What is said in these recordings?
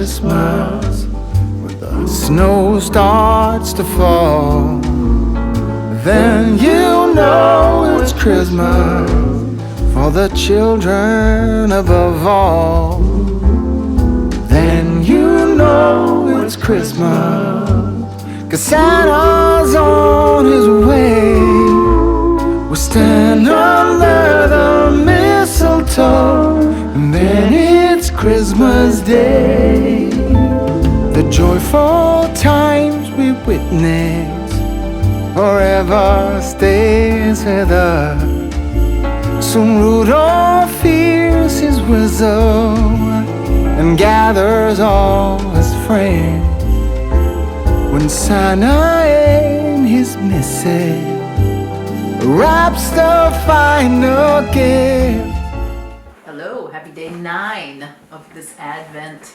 Christmas, when the snow starts to fall, then you know it's Christmas for the children above all. Then you know it's Christmas, 'cause Santa's on his way. We'll stand under the mistletoe, and then it's Christmas Day. The joyful times we witness forever stays with us. Soon Rudolph hears his whistle and gathers all his friends. When Santa and his missus wraps the final gift. Hello, happy day 9 of this Advent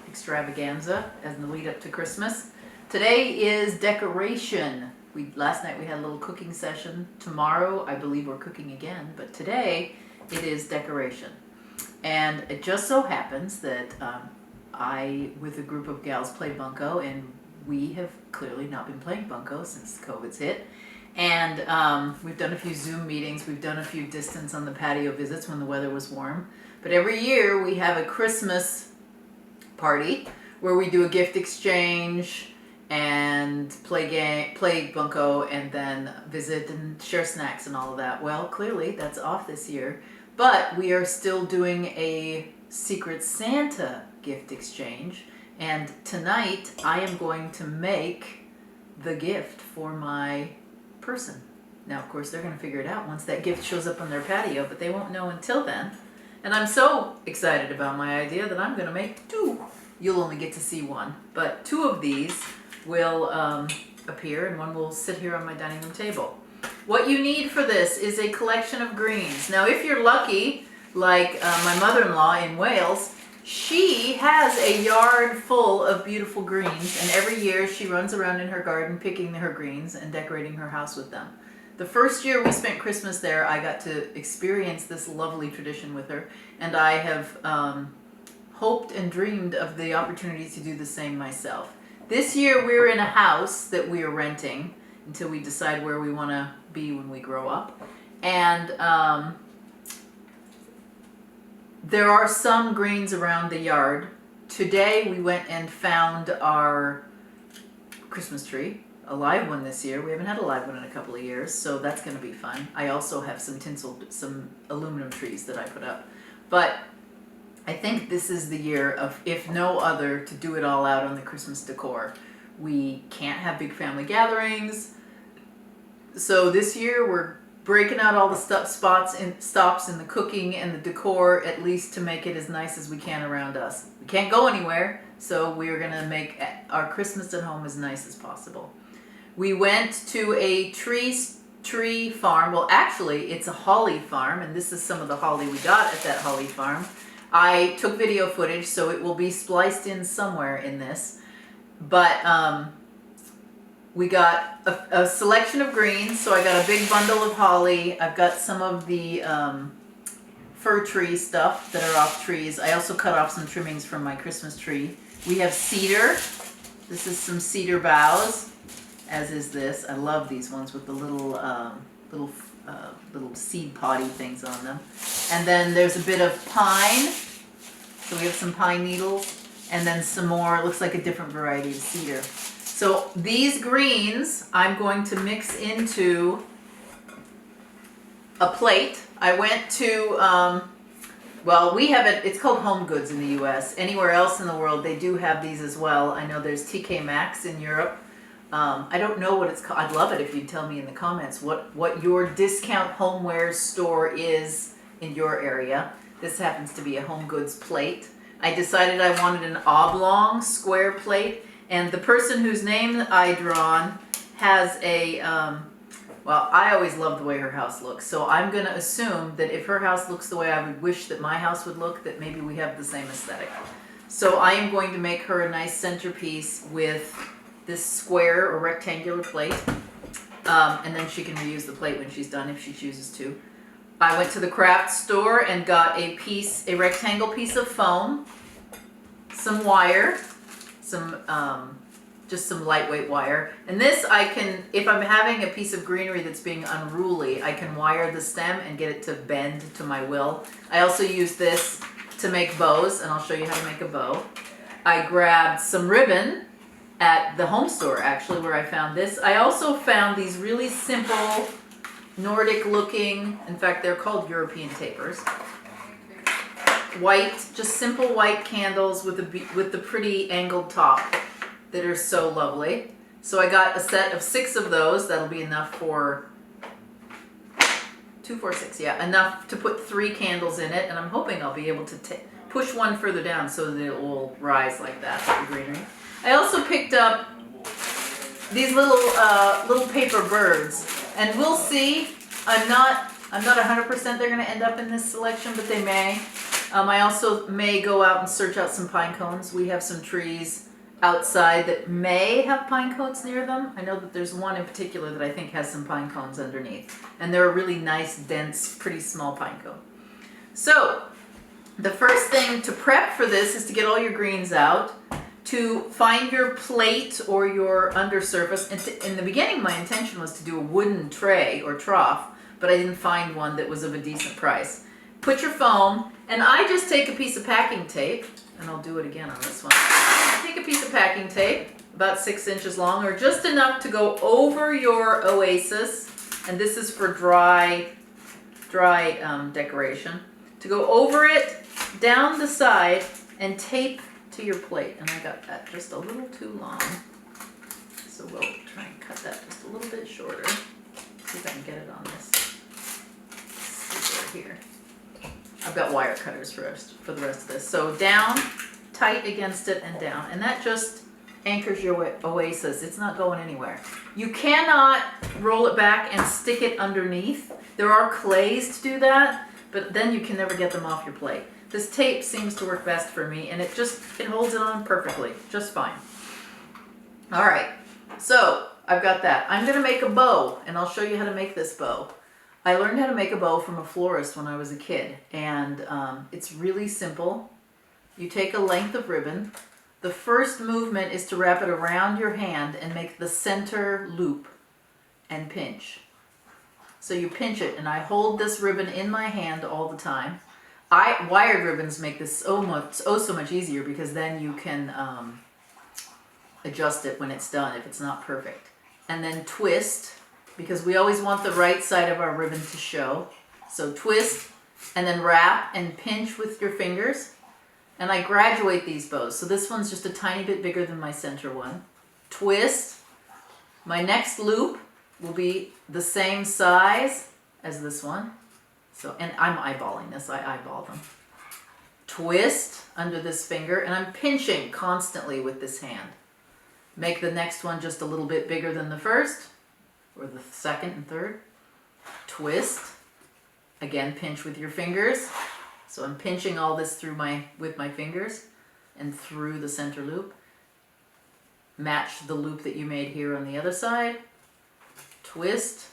extravaganza as in the lead up to Christmas. Today is decoration. Last night we had a little cooking session. Tomorrow I believe we're cooking again, but today it is decoration. And it just so happens that I, with a group of gals, play bunco, and we have clearly not been playing bunco since COVID's hit. And we've done a few Zoom meetings, we've done a few distance on the patio visits when the weather was warm. But every year we have a Christmas party where we do a gift exchange and play bunco and then visit and share snacks and all of that. Well, clearly that's off this year, but we are still doing a Secret Santa gift exchange. And tonight I am going to make the gift for my person. Now, of course, they're going to figure it out once that gift shows up on their patio, but they won't know until then. And I'm so excited about my idea that I'm going to make 2. You'll only get to see 1, but 2 of these will appear, and 1 will sit here on my dining room table. What you need for this is a collection of greens. Now, if you're lucky, like my mother-in-law in Wales, she has a yard full of beautiful greens, and every year she runs around in her garden picking her greens and decorating her house with them. The first year we spent Christmas there, I got to experience this lovely tradition with her, and I have hoped and dreamed of the opportunity to do the same myself. This year we're in a house that we are renting until we decide where we want to be when we grow up. And there are some greens around the yard. Today we went and found our Christmas tree, a live one this year. We haven't had a live one in a couple of years, so that's going to be fun. I also have some aluminum trees that I put up. But I think this is the year of, if no other, to do it all out on the Christmas decor. We can't have big family gatherings, so this year we're breaking out all the stops in the cooking and the decor, at least to make it as nice as we can around us. We can't go anywhere, so we're going to make our Christmas at home as nice as possible. We went to a tree farm. Well, actually, it's a holly farm, and this is some of the holly we got at that holly farm. I took video footage, so it will be spliced in somewhere in this. But we got a selection of greens, so I got a big bundle of holly. I've got some of the fir tree stuff that are off trees. I also cut off some trimmings from my Christmas tree. We have cedar. This is some cedar boughs, as is this. I love these ones with the little seed potty things on them. And then there's a bit of pine. So we have some pine needles, and then some more, it looks like a different variety of cedar. So these greens I'm going to mix into a plate. I went to, well, we have it, it's called Home Goods in the US. Anywhere else in the world, they do have these as well. I know there's TK Maxx in Europe. I don't know what it's called. I'd love it if you'd tell me in the comments what your discount homeware store is in your area. This happens to be a Home Goods plate. I decided I wanted an oblong square plate, and the person whose name I drawn has a, well, I always love the way her house looks, so I'm going to assume that if her house looks the way I would wish that my house would look, that maybe we have the same aesthetic. So I am going to make her a nice centerpiece with this square or rectangular plate, and then she can reuse the plate when she's done if she chooses to. I went to the craft store and got a rectangle piece of foam, some wire, just some lightweight wire. And this I can, if I'm having a piece of greenery that's being unruly, I can wire the stem and get it to bend to my will. I also use this to make bows, and I'll show you how to make a bow. I grabbed some ribbon at the home store, actually, where I found this. I also found these really simple Nordic looking, in fact they're called European tapers, white, just simple white candles with the pretty angled top that are so lovely. So I got a set of 6 of those. That'll be enough for 2, 4, 6, yeah, enough to put 3 candles in it, and I'm hoping I'll be able to push one further down so that it will rise like that, the greenery. I also picked up these little paper birds, and we'll see. I'm not 100% they're going to end up in this selection, but they may. I also may go out and search out some pine cones. We have some trees outside that may have pine cones near them. I know that there's one in particular that I think has some pine cones underneath, and they're a really nice, dense, pretty small pine cone. So the first thing to prep for this is to get all your greens out, to find your plate or your undersurface. In the beginning, my intention was to do a wooden tray or trough, but I didn't find one that was of a decent price. Put your foam, and I just take a piece of packing tape, and I'll do it again on this one. Take a piece of packing tape, about 6 inches long, or just enough to go over your oasis, and this is for dry decoration, to go over it, down the side, and tape to your plate. And I got that just a little too long, so we'll try and cut that just a little bit shorter. See if I can get it on this scissor here. I've got wire cutters for the rest of this. So down, tight against it, and down, and that just anchors your oasis. It's not going anywhere. You cannot roll it back and stick it underneath. There are clays to do that, but then you can never get them off your plate. This tape seems to work best for me, and it holds it on perfectly, just fine. All right, so I've got that. I'm gonna make a bow, and I'll show you how to make this bow. I learned how to make a bow from a florist when I was a kid, and it's really simple. You take a length of ribbon. The first movement is to wrap it around your hand and make the center loop and pinch. So you pinch it, and I hold this ribbon in my hand all the time. Wired ribbons make this so much easier, because then you can adjust it when it's done if it's not perfect. And then twist, because we always want the right side of our ribbon to show. So twist, and then wrap and pinch with your fingers. And I graduate these bows. So this one's just a tiny bit bigger than my center one. Twist. My next loop will be the same size as this one. So, and I'm eyeballing this, I eyeball them. Twist under this finger, and I'm pinching constantly with this hand. Make the next one just a little bit bigger than the first, or the second and third. Twist, again pinch with your fingers. So I'm pinching all this with my fingers and through the center loop. Match the loop that you made here on the other side. Twist.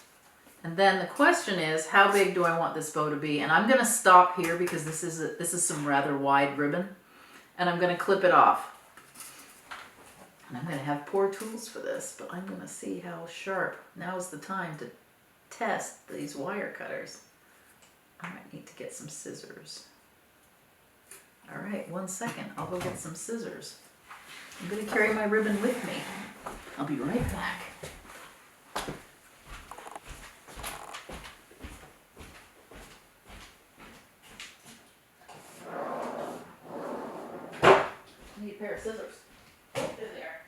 And then the question is, how big do I want this bow to be? And I'm going to stop here, because this is some rather wide ribbon, and I'm going to clip it off. And I'm going to have poor tools for this, but I'm going to see how sharp. Now is the time to test these wire cutters. I might need to get some scissors. All right, 1 second. I'll go get some scissors. I'm going to carry my ribbon with me. I'll be right back. I need a pair of scissors. Oh, there they are.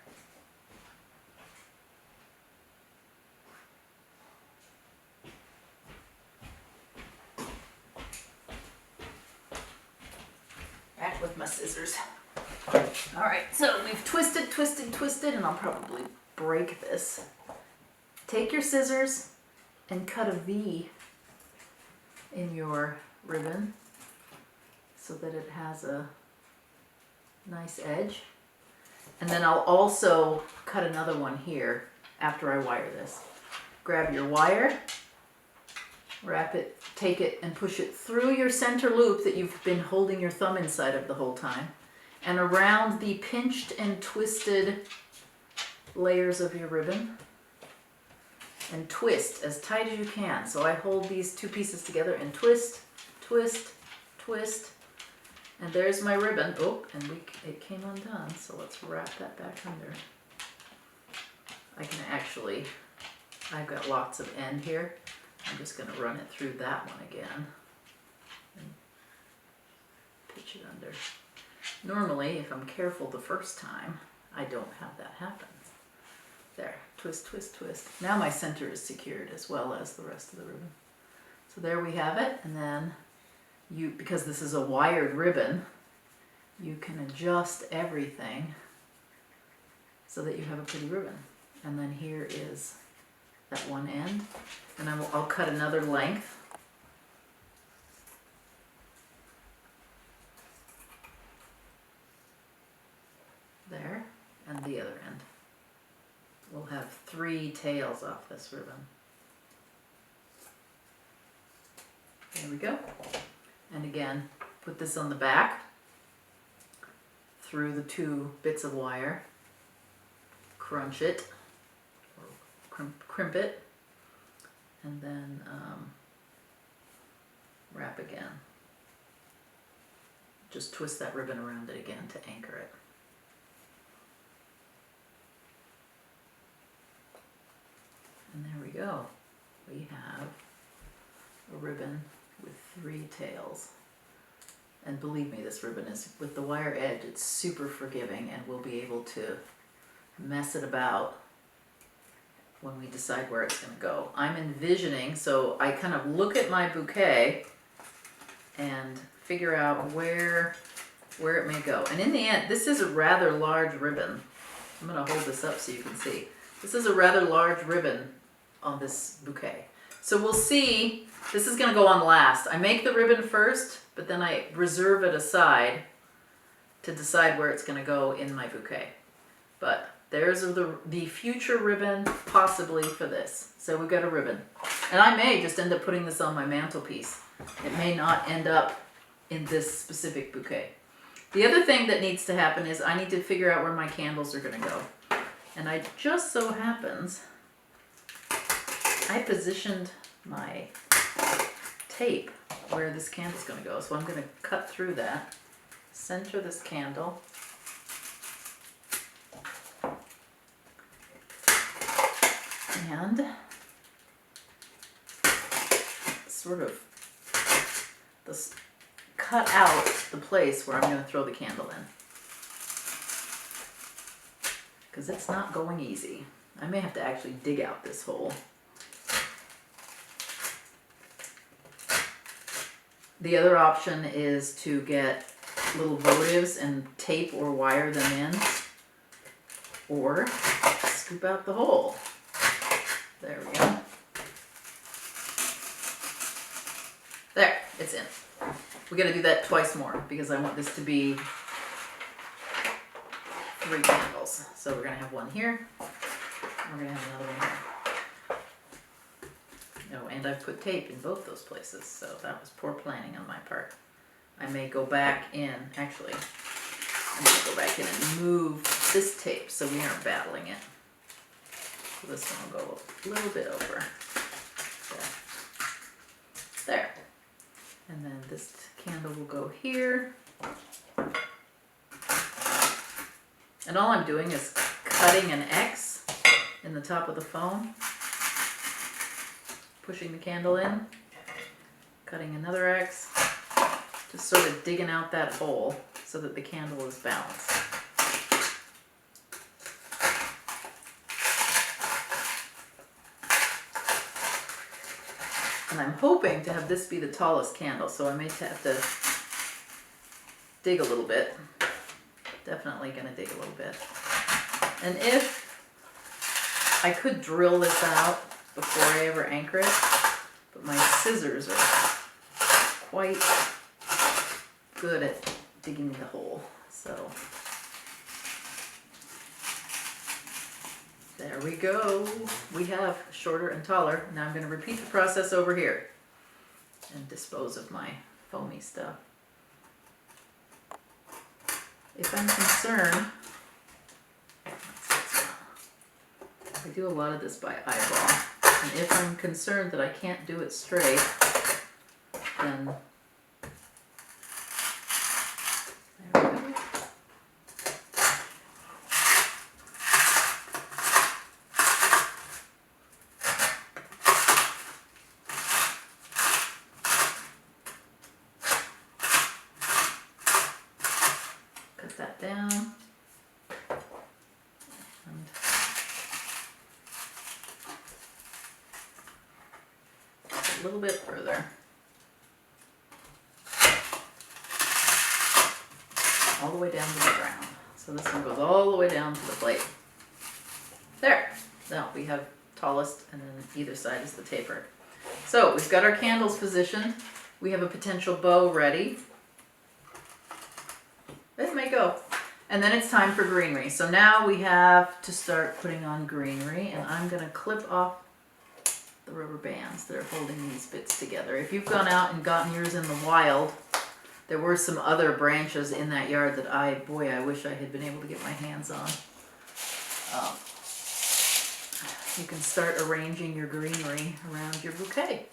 Back with my scissors. All right, so we've twisted, and I'll probably break this. Take your scissors and cut a V in your ribbon so that it has a nice edge. And then I'll also cut another one here after I wire this. Grab your wire, wrap it, take it and push it through your center loop that you've been holding your thumb inside of the whole time, and around the pinched and twisted layers of your ribbon. And twist as tight as you can. So I hold these two pieces together and twist, twist, twist. And there's my ribbon. Oh, and it came undone. So let's wrap that back under. I can actually, I've got lots of end here. I'm just going to run it through that one again. And pitch it under. Normally, if I'm careful the first time, I don't have that happen. There, twist, twist, twist. Now my center is secured as well as the rest of the ribbon. So there we have it. And then you, because this is a wired ribbon, you can adjust everything so that you have a pretty ribbon. And then here is that one end. And I'll cut another length. There, and the other end. We'll have 3 tails off this ribbon. There we go. And again, put this on the back through the 2 bits of wire, crunch it, or crimp it, and then wrap again. Just twist that ribbon around it again to anchor it. And there we go. We have a ribbon with 3 tails. And believe me, this ribbon is, with the wire edge, it's super forgiving, and we'll be able to mess it about when we decide where it's going to go. I'm envisioning, so I kind of look at my bouquet and figure out where it may go. And in the end, this is a rather large ribbon. I'm going to hold this up so you can see. This is a rather large ribbon on this bouquet. So we'll see, this is going to go on last. I make the ribbon first, but then I reserve it aside to decide where it's going to go in my bouquet. But there's the future ribbon possibly for this. So we've got a ribbon. And I may just end up putting this on my mantelpiece. It may not end up in this specific bouquet. The other thing that needs to happen is I need to figure out where my candles are going to go. And I just so happens, I positioned my tape where this candle's going to go. So I'm going to cut through that, center this candle, and sort of cut out the place where I'm going to throw the candle in. Because it's not going easy. I may have to actually dig out this hole. The other option is to get little votives and tape or wire them in, or scoop out the hole. There we go. There, it's in. We gotta do that twice more because I want this to be 3 candles. So we're gonna have one here, and we're gonna have another one here. Oh, and I've put tape in both those places, so that was poor planning on my part. I may go back in, actually, I'm gonna go back in and move this tape so we aren't battling it. So this one will go a little bit over. There. And then this candle will go here. And all I'm doing is cutting an X in the top of the foam, pushing the candle in, cutting another X, just sort of digging out that hole so that the candle is balanced. And I'm hoping to have this be the tallest candle, so I may have to dig a little bit. Definitely gonna dig a little bit. And if I could drill this out before I ever anchor it, but my scissors are quite good at digging the hole, so there we go. We have shorter and taller. Now I'm going to repeat the process over here and dispose of my foamy stuff. if I'm concerned, I do a lot of this by eyeball, and if I'm concerned that I can't do it straight, then there we go. Cut that down. And a little bit further. All the way down to the ground. So this one goes all the way down to the plate. There. Now we have tallest, and then either side is the taper. So we've got our candles positioned. We have a potential bow ready. This may go. And then it's time for greenery. So now we have to start putting on greenery, and I'm going to clip off the rubber bands that are holding these bits together. If you've gone out and gotten yours in the wild, there were some other branches in that yard that I wish I had been able to get my hands on. You can start arranging your greenery around your bouquet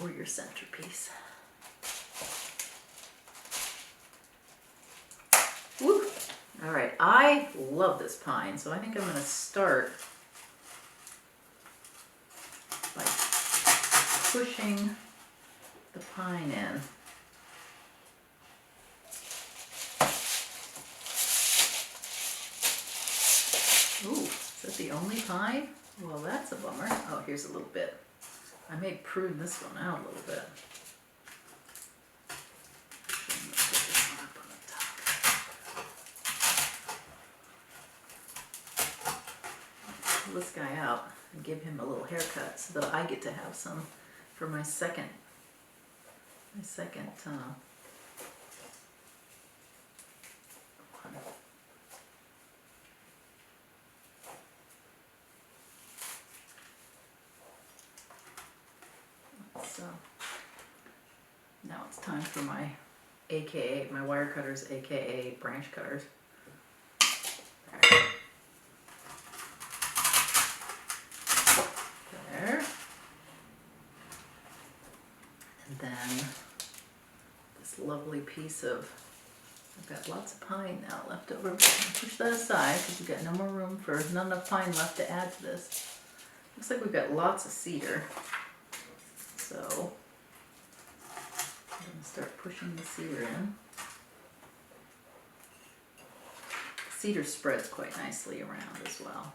or your centerpiece. Woo! All right, I love this pine, so I think I'm going to start by pushing the pine in. Ooh, is that the only pine? Well, that's a bummer. Oh, here's a little bit. I may prune this one out a little bit. Pull this guy out and give him a little haircut so that I get to have some for my second one. So now it's time for my my wire cutters, aka branch cutters. There. And then this lovely piece of, I've got lots of pine now left over. I'm gonna push that aside because we've got no more room for, not enough pine left to add to this. Looks like we've got lots of cedar. So I'm going to start pushing the cedar in. The cedar spreads quite nicely around as well.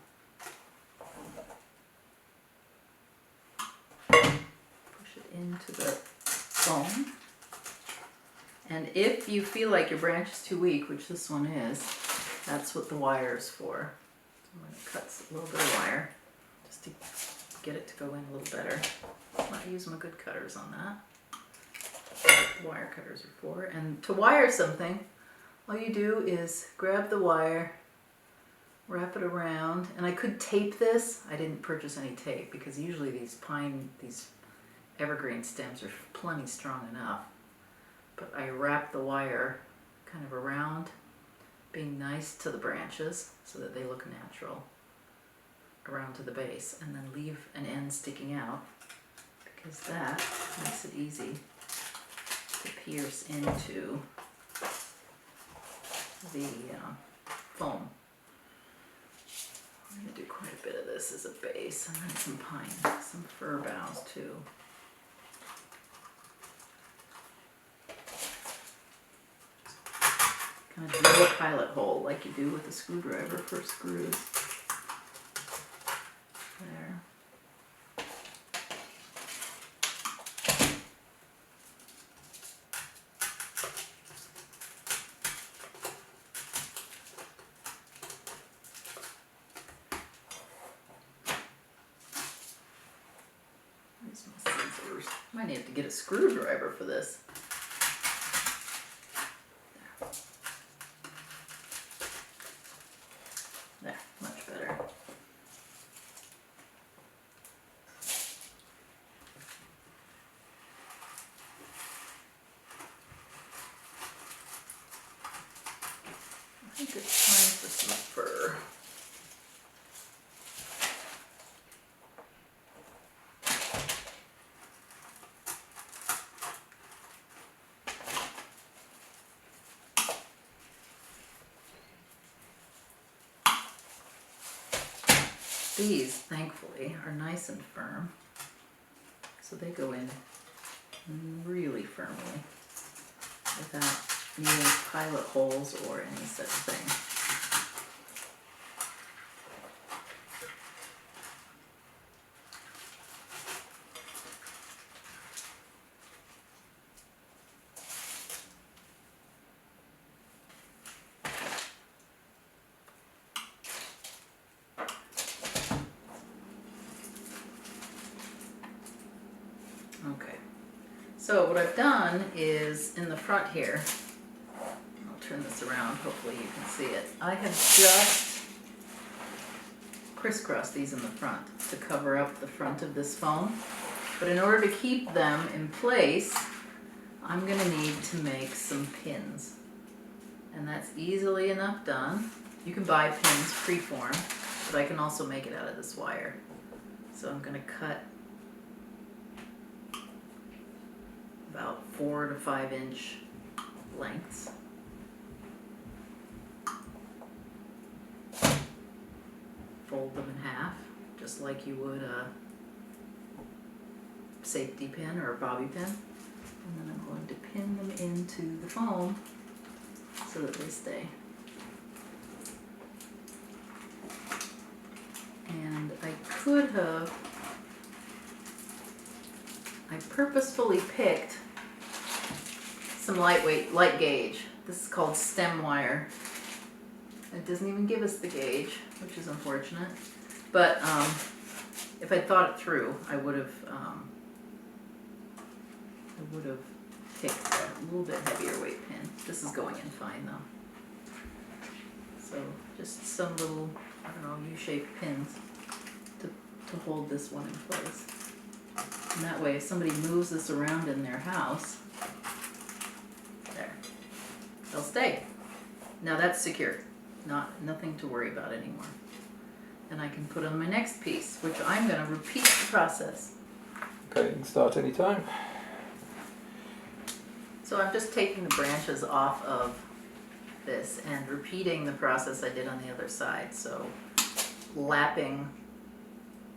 Push it into the foam. And if you feel like your branch is too weak, which this one is, that's what the wire is for. I'm going to cut a little bit of wire just to get it to go in a little better. I use my good cutters on that. That's what wire cutters are for. And to wire something, all you do is grab the wire, wrap it around, and I could tape this. I didn't purchase any tape because usually these evergreen stems are plenty strong enough. But I wrap the wire kind of around, being nice to the branches so that they look natural around to the base, and then leave an end sticking out because that makes it easy to pierce into the foam. I'm going to do quite a bit of this as a base, and then some pine, some fir boughs too. Kind of drill a pilot hole like you do with a screwdriver for screws. There. Where's my scissors? Might have to get a screwdriver for this. There, much better. These, thankfully, are nice and firm. So they go in really firmly without needing pilot holes or any such thing. Okay, so what I've done is in the front here, I'll turn this around, hopefully you can see it. I have just crisscrossed these in the front to cover up the front of this foam. But in order to keep them in place, I'm going to need to make some pins. And that's easily enough done. You can buy pins pre-formed, but I can also make it out of this wire. So I'm going to cut about 4 to 5 inch lengths. Fold them in half, just like you would a safety pin or a bobby pin. And then I'm going to pin them into the foam so that they stay. And I could have, I purposefully picked some light gauge. This is called stem wire. It doesn't even give us the gauge, which is unfortunate. But if I thought it through, I would have picked a little bit heavier weight pin. This is going in fine though. So just some little, I don't know, U-shaped pins to hold this one in place. And that way, if somebody moves this around in their house, there, they'll stay. Now that's secure. Nothing to worry about anymore. And I can put on my next piece, which I'm going to repeat the process. Okay, you can start any time. So I'm just taking the branches off of this and repeating the process I did on the other side. So lapping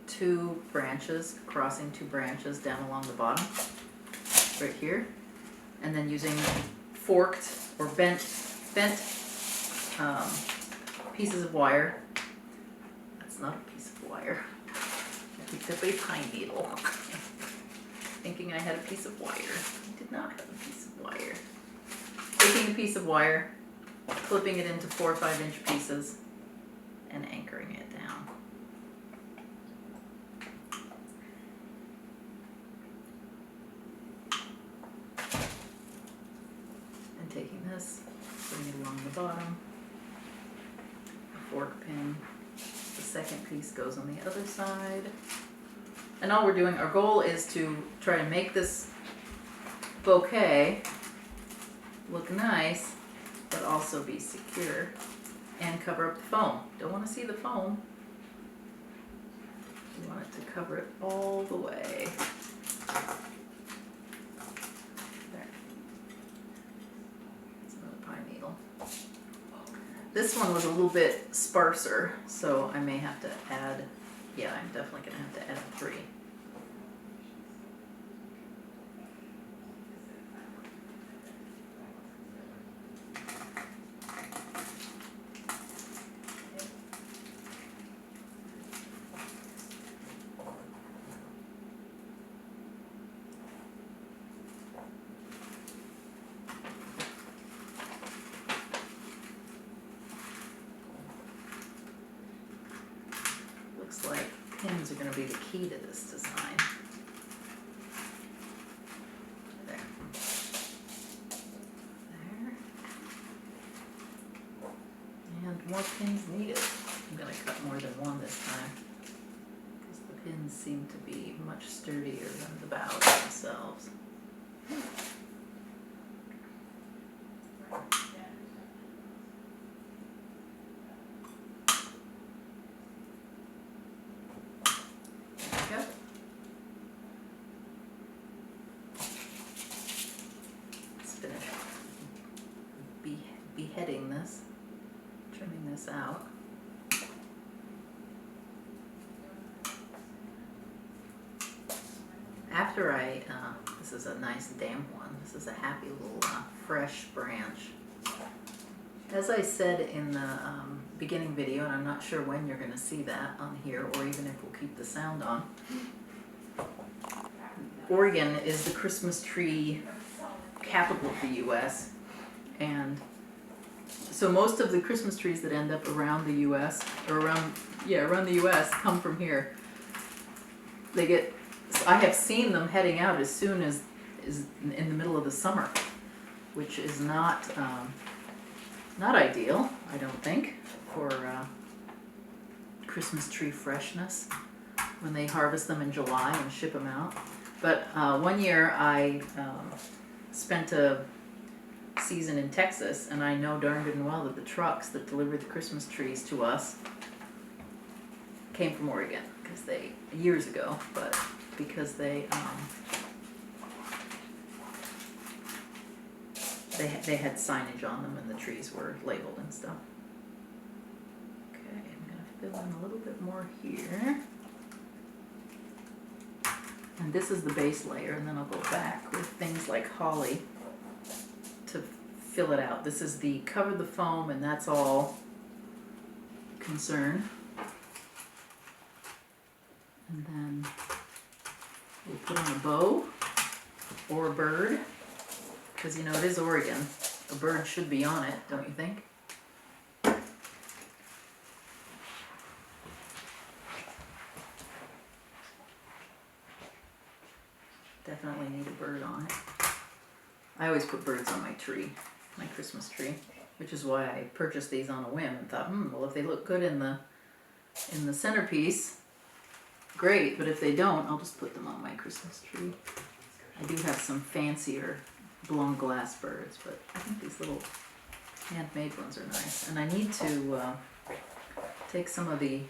2 branches, crossing 2 branches down along the bottom, right here, and then using forked or bent pieces of wire. That's not a piece of wire. I picked up a pine needle, thinking I had a piece of wire. I did not have a piece of wire. Taking a piece of wire, clipping it into 4 or 5 inch pieces, and anchoring it down. And taking this, putting it along the bottom, a fork pin. The second piece goes on the other side. And all we're doing, our goal is to try to make this bouquet look nice, but also be secure and cover up the foam. Don't want to see the foam. You want it to cover it all the way. There. That's another pine needle. This one was a little bit sparser, so I may have to add, yeah, I'm definitely going to have to add 3. Looks like pins are going to be the key to this design. There. There. And more pins needed. I'm going to cut more than one this time, because the pins seem to be much sturdier than the boughs themselves. Beheading this, trimming this out. after this is a nice damp one. This is a happy little fresh branch. As I said in the beginning video, and I'm not sure when you're going to see that on here, or even if we'll keep the sound on, Oregon is the Christmas tree capital of the U.S. And so most of the Christmas trees that end up around the U.S. or around the U.S. come from here. I have seen them heading out as soon as in the middle of the summer, which is not ideal, I don't think, for Christmas tree freshness when they harvest them in July and ship them out. But one year I spent a season in Texas, and I know darn good and well that the trucks that delivered the Christmas trees to us came from Oregon, years ago, but because they had signage on them and the trees were labeled and stuff. Okay, I'm gonna fill in a little bit more here. And this is the base layer, and then I'll go back with things like holly to fill it out. This is the cover the foam, and that's all concern. And then we'll put on a bow or a bird, because you know it is Oregon. A bird should be on it, don't you think? Definitely need a bird on it. I always put birds on my tree, my Christmas tree, which is why I purchased these on a whim and thought, well, if they look good in the centerpiece, great, but if they don't, I'll just put them on my Christmas tree. I do have some fancier blown glass birds, but I think these little handmade ones are nice. And I need to take some of the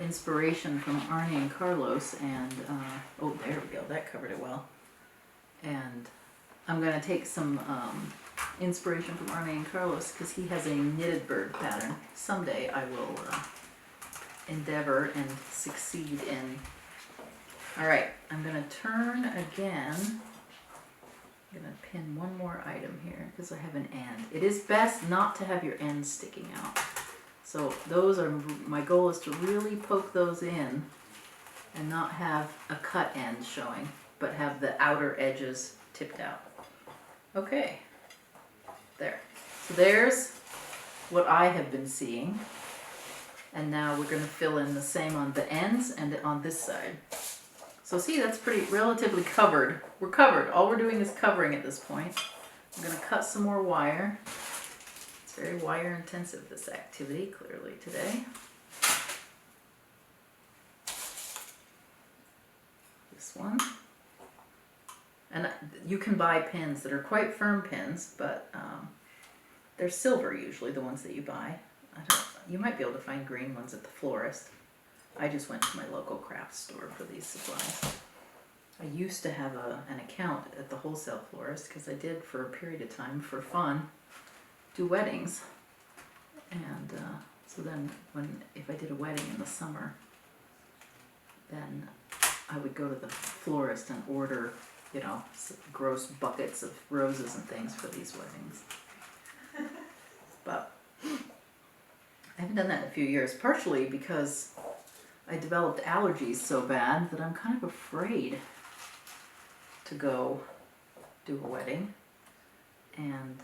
inspiration from Arnie and Carlos and, oh, there we go, that covered it well. And I'm going to take some inspiration from Arnie and Carlos because he has a knitted bird pattern. Someday I will endeavor and succeed in. Alright, I'm going to turn again. I'm going to pin one more item here because I have an end. It is best not to have your ends sticking out. So those are, my goal is to really poke those in and not have a cut end showing, but have the outer edges tipped out. Okay, there. So there's what I have been seeing. And now we're going to fill in the same on the ends and on this side. So see, that's pretty relatively covered. We're covered. All we're doing is covering at this point. I'm going to cut some more wire. It's very wire intensive, this activity, clearly today. This one. And you can buy pins that are quite firm pins, but they're silver usually, the ones that you buy. You might be able to find green ones at the florist. I just went to my local craft store for these supplies. I used to have an account at the wholesale florist because I did for a period of time for fun do weddings. And so then if I did a wedding in the summer, then I would go to the florist and order, you know, gross buckets of roses and things for these weddings. But I haven't done that in a few years, partially because I developed allergies so bad that I'm kind of afraid to go do a wedding and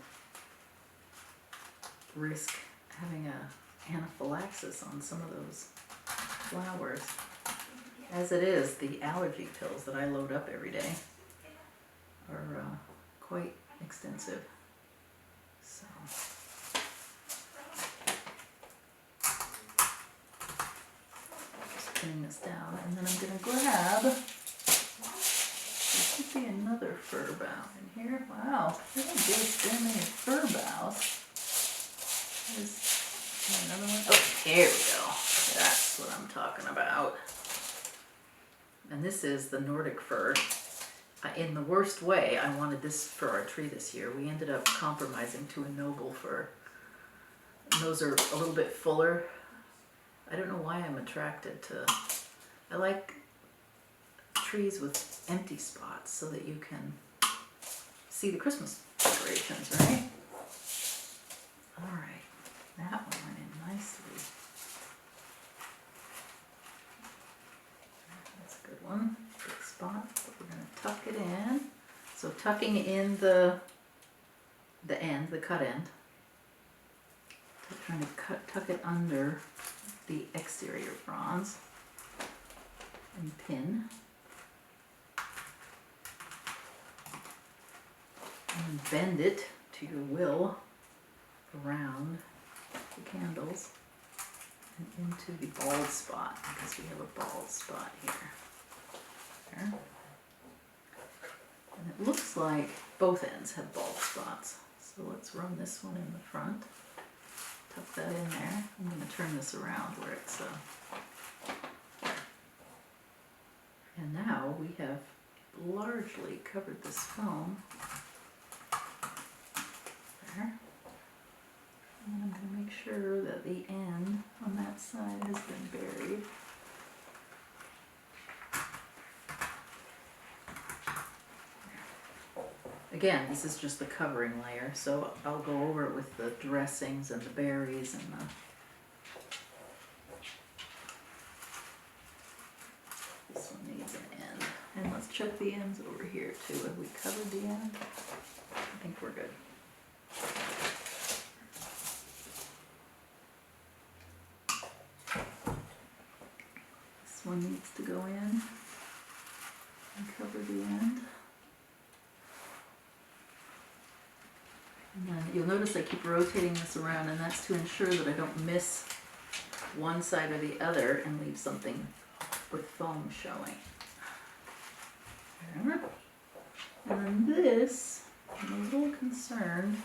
risk having a anaphylaxis on some of those flowers. As it is, the allergy pills that I load up every day are quite extensive. So pinning this down, and then I'm going to grab, there should be another fir bough in here. Wow, they don't give us very many fir boughs. There's another one. Oh, here we go. That's what I'm talking about. And this is the Nordic fir. In the worst way, I wanted this for our tree this year. We ended up compromising to a noble fir. And those are a little bit fuller. I don't know why I'm attracted to, I like trees with empty spots so that you can see the Christmas decorations, right? All right, that one went in nicely. That's a good one, big spot, but we're gonna tuck it in. So tucking in the end, the cut end, trying to tuck it under the exterior bronze and pin. And bend it to your will around the candles and into the bald spot, because we have a bald spot here. There. And it looks like both ends have bald spots. So let's run this one in the front. Tuck that in there. I'm going to turn this around where it's and now we have largely covered this foam. There. And I'm going to make sure that the end on that side has been buried. Again, this is just the covering layer, so I'll go over it with the dressings and the berries and the... This one needs an end. And let's check the ends over here too. Have we covered the end? I think we're good. This one needs to go in and cover the end. And then you'll notice I keep rotating this around, and that's to ensure that I don't miss one side or the other and leave something with foam showing. There. And then this, I'm a little concerned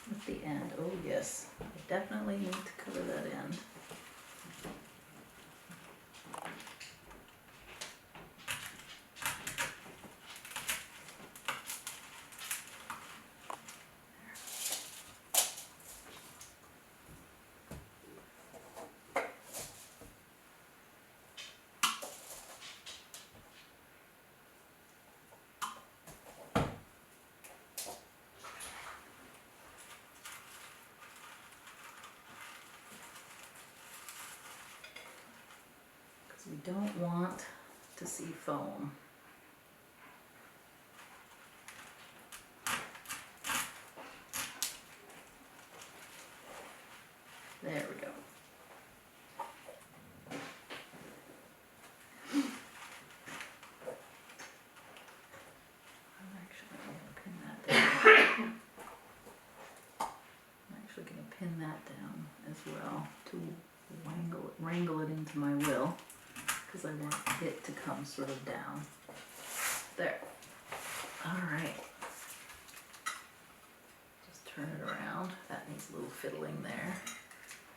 with the end. Oh yes, I definitely need to cover that end. We don't want to see foam. There we go. I'm actually going to pin that down. I'm actually going to pin that down as well to wrangle it into my will. Because I want it to come sort of down. There. Alright. Just turn it around. That needs a little fiddling there.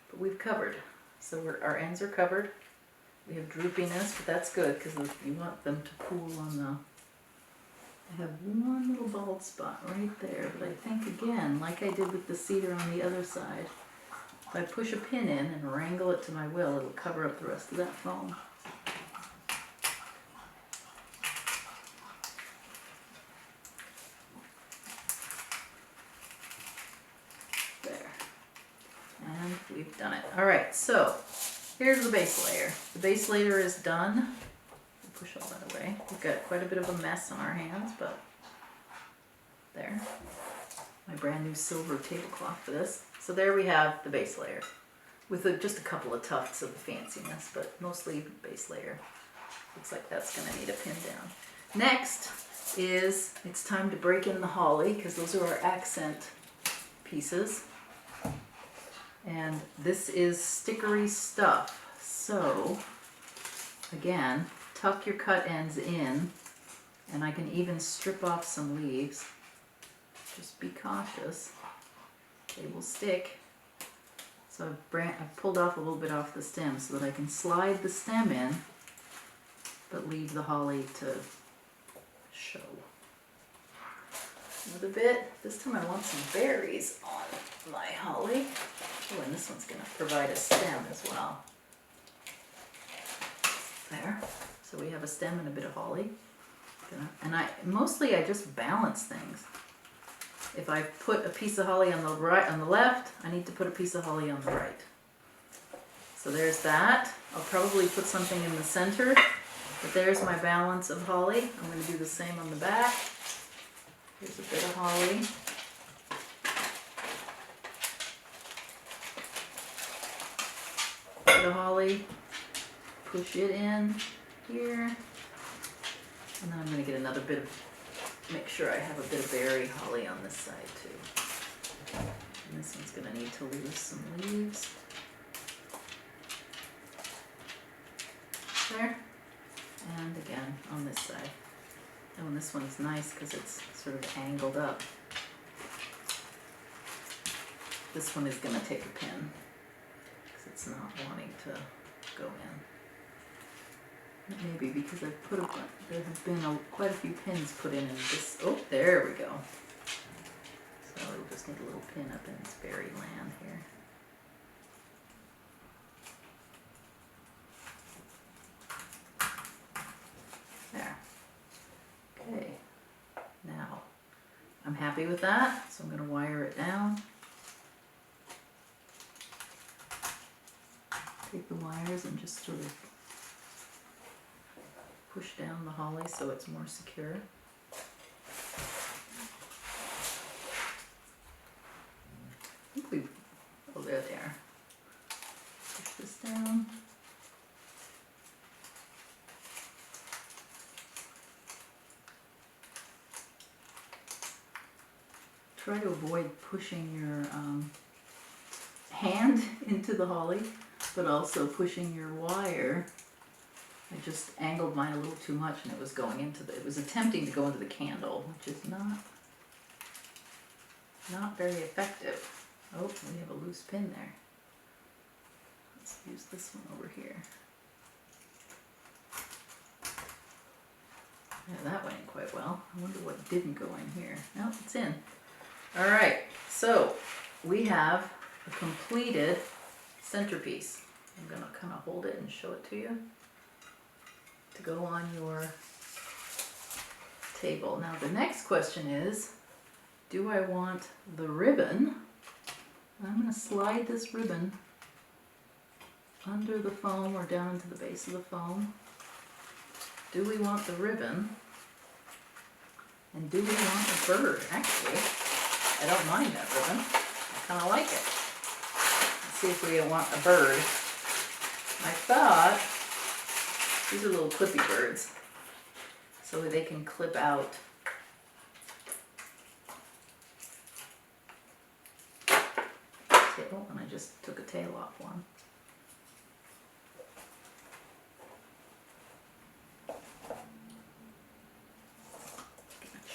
But we've covered. So our ends are covered. We have droopiness, but that's good because you want them to pool on the... I have one little bald spot right there, but I think again, like I did with the cedar on the other side, if I push a pin in and wrangle it to my will, it'll cover up the rest of that foam. We've done it. Alright, so here's the base layer. The base layer is done. We'll push all that away. We've got quite a bit of a mess on our hands, but there. My brand new silver tablecloth for this. So there we have the base layer with just a couple of tufts of the fanciness, but mostly base layer. Looks like that's going to need a pin down. Next is it's time to break in the holly because those are our accent pieces. And this is stickery stuff. So, again, tuck your cut ends in, and I can even strip off some leaves. Just be cautious. They will stick. So I've pulled off a little bit off the stem so that I can slide the stem in, but leave the holly to show. Another bit. This time I want some berries on my holly. Oh, and this one's going to provide a stem as well. There. So we have a stem and a bit of holly. And I just balance things. If I put a piece of holly on the right, on the left, I need to put a piece of holly on the right. So there's that. I'll probably put something in the center, but there's my balance of holly. I'm going to do the same on the back. Here's a bit of holly. Bit of holly. Push it in here. And then I'm going to get another bit of, make sure I have a bit of berry holly on this side too. And this one's going to need to lose some leaves. There. And again on this side. Oh, and this one's nice because it's sort of angled up. This one is going to take a pin because it's not wanting to go in. Maybe because I've put there have been quite a few pins put in this. Oh, there we go. So we'll just need a little pin up in this berry land here. There. Okay. Now, I'm happy with that, so I'm going to wire it down. Take the wires and just sort of push down the holly so it's more secure. I think oh, there they are. Push this down. Try to avoid pushing your hand into the holly, but also pushing your wire. I just angled mine a little too much and it was going into it was attempting to go into the candle, which is not very effective. Oh, we have a loose pin there. Let's use this one over here. Yeah, that went in quite well. I wonder what didn't go in here. No, it's in. All right, so we have a completed centerpiece. I'm gonna kind of hold it and show it to you. To go on your table. Now the next question is, do I want the ribbon? I'm going to slide this ribbon under the foam or down into the base of the foam. Do we want the ribbon? And do we want a bird? Actually, I don't mind that ribbon. I kind of like it. Let's see if we want a bird. I thought these are little clippy birds, so they can clip out. Tail, and I just took a tail off one.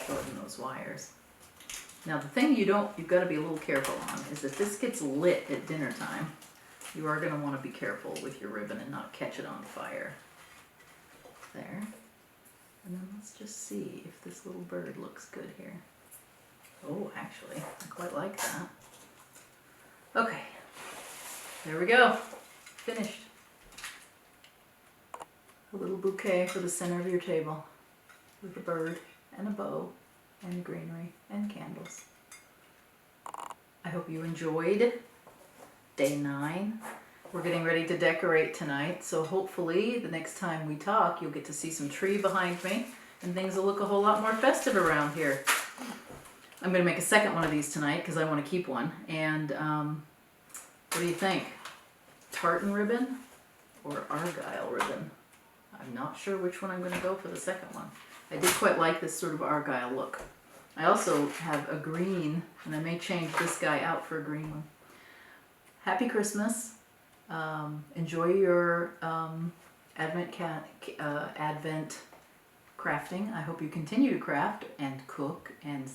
Shorten those wires. Now the thing you've got to be a little careful on is if this gets lit at dinner time, you are going to want to be careful with your ribbon and not catch it on fire. There. And then let's just see if this little bird looks good here. Oh, actually, I quite like that. Okay. There we go. Finished. A little bouquet for the center of your table with a bird and a bow and greenery and candles. I hope you enjoyed day 9. We're getting ready to decorate tonight, so hopefully the next time we talk, you'll get to see some tree behind me, and things will look a whole lot more festive around here. I'm going to make a second one of these tonight because I want to keep one. And what do you think? Tartan ribbon or argyle ribbon? I'm not sure which one I'm going to go for the second one. I did quite like this sort of argyle look. I also have a green, and I may change this guy out for a green one. Happy Christmas. Enjoy your Advent crafting. I hope you continue to craft and cook and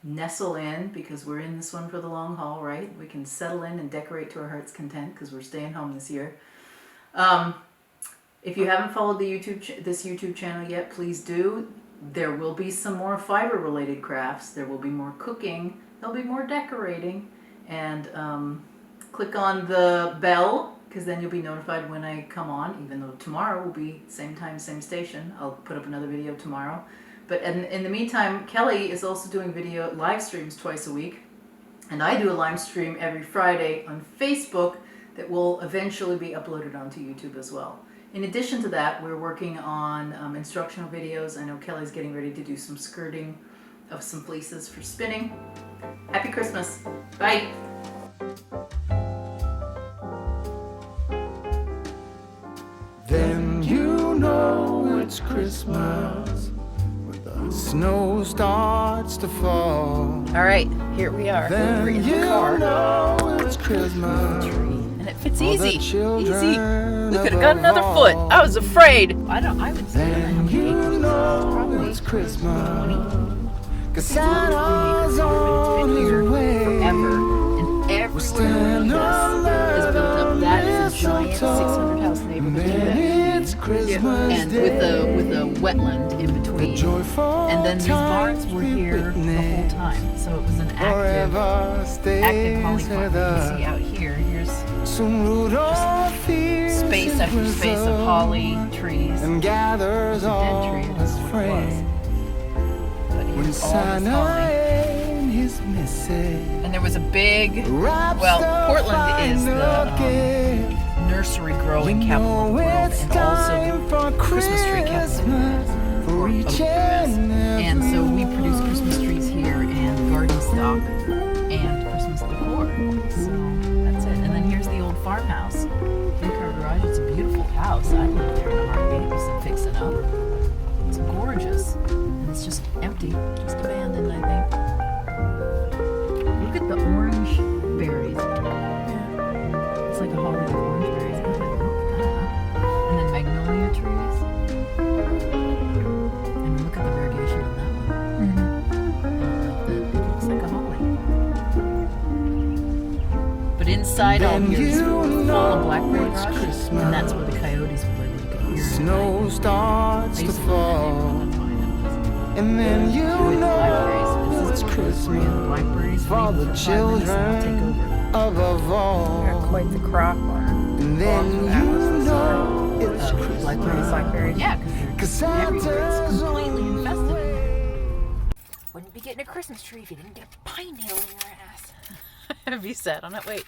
nestle in, because we're in this one for the long haul, right? We can settle in and decorate to our heart's content because we're staying home this year. If you haven't followed the this YouTube channel yet, please do. There will be some more fiber related crafts. There will be more cooking. There'll be more decorating. And click on the bell because then you'll be notified when I come on, even though tomorrow will be same time, same station. I'll put up another video tomorrow. But in the meantime, Kelly is also doing video live streams twice a week. And I do a live stream every Friday on Facebook that will eventually be uploaded onto YouTube as well. In addition to that, we're working on instructional videos. I know Kelly's getting ready to do some skirting of some fleeces for spinning. Happy Christmas. Bye. Then you know it's Christmas when the snow starts to fall. All right, here we are. We're Then in you the car. know it's Christmas. And it fits for the easy. Easy. children We could have of got another all. foot. I was afraid. I would say how Then many you acres. know Probably it's Christmas. 20. 'Cause Santa's on his way. Forever. And everywhere around us is built up. That is a giant 600 house neighborhood. Then it's Christmas And Day. with a wetland in The between. joyful And then these barns times were we here the whole witness time. So it was an forever active stays holly farm. with You can see us. out here. Here's Soon Rudolph feels space his after space of whistle holly trees. and gathers Dead all tree, I don't his know what it friends. But When here's all this Santa holly. and his missus And there was a big wraps well, the Portland is the final gift. nursery growing You capital of the know world it's and also time for the Christmas tree capital Christmas for each of the and US. And so we every produce one. Christmas trees here and garden stock and Christmas decor. So that's it. And then here's the old farmhouse. Three-car garage. It's a beautiful house. I'd live there in a heartbeat with some fixing up. It's gorgeous. And it's just empty. Just abandoned, I think. Look at the orange berries. It's like a holly with orange berries. Look at that. And then magnolia trees. And look at the variegation on that one. I love that. It looks like a holly. But inside all Then here is you full know of blackberry it's brush. Christmas. And that's where the coyotes would live. You can hear them. Snow starts to fall, and then you know it's Christmas for the children of all. Got quite the crop on And then you know it's Christmas. blackberries. Yeah, 'Cause because everywhere it's Santa's completely on his infested. way. Wouldn't be getting a Christmas tree if you didn't get a pine needle in your ass. Have you sat on it? Wait.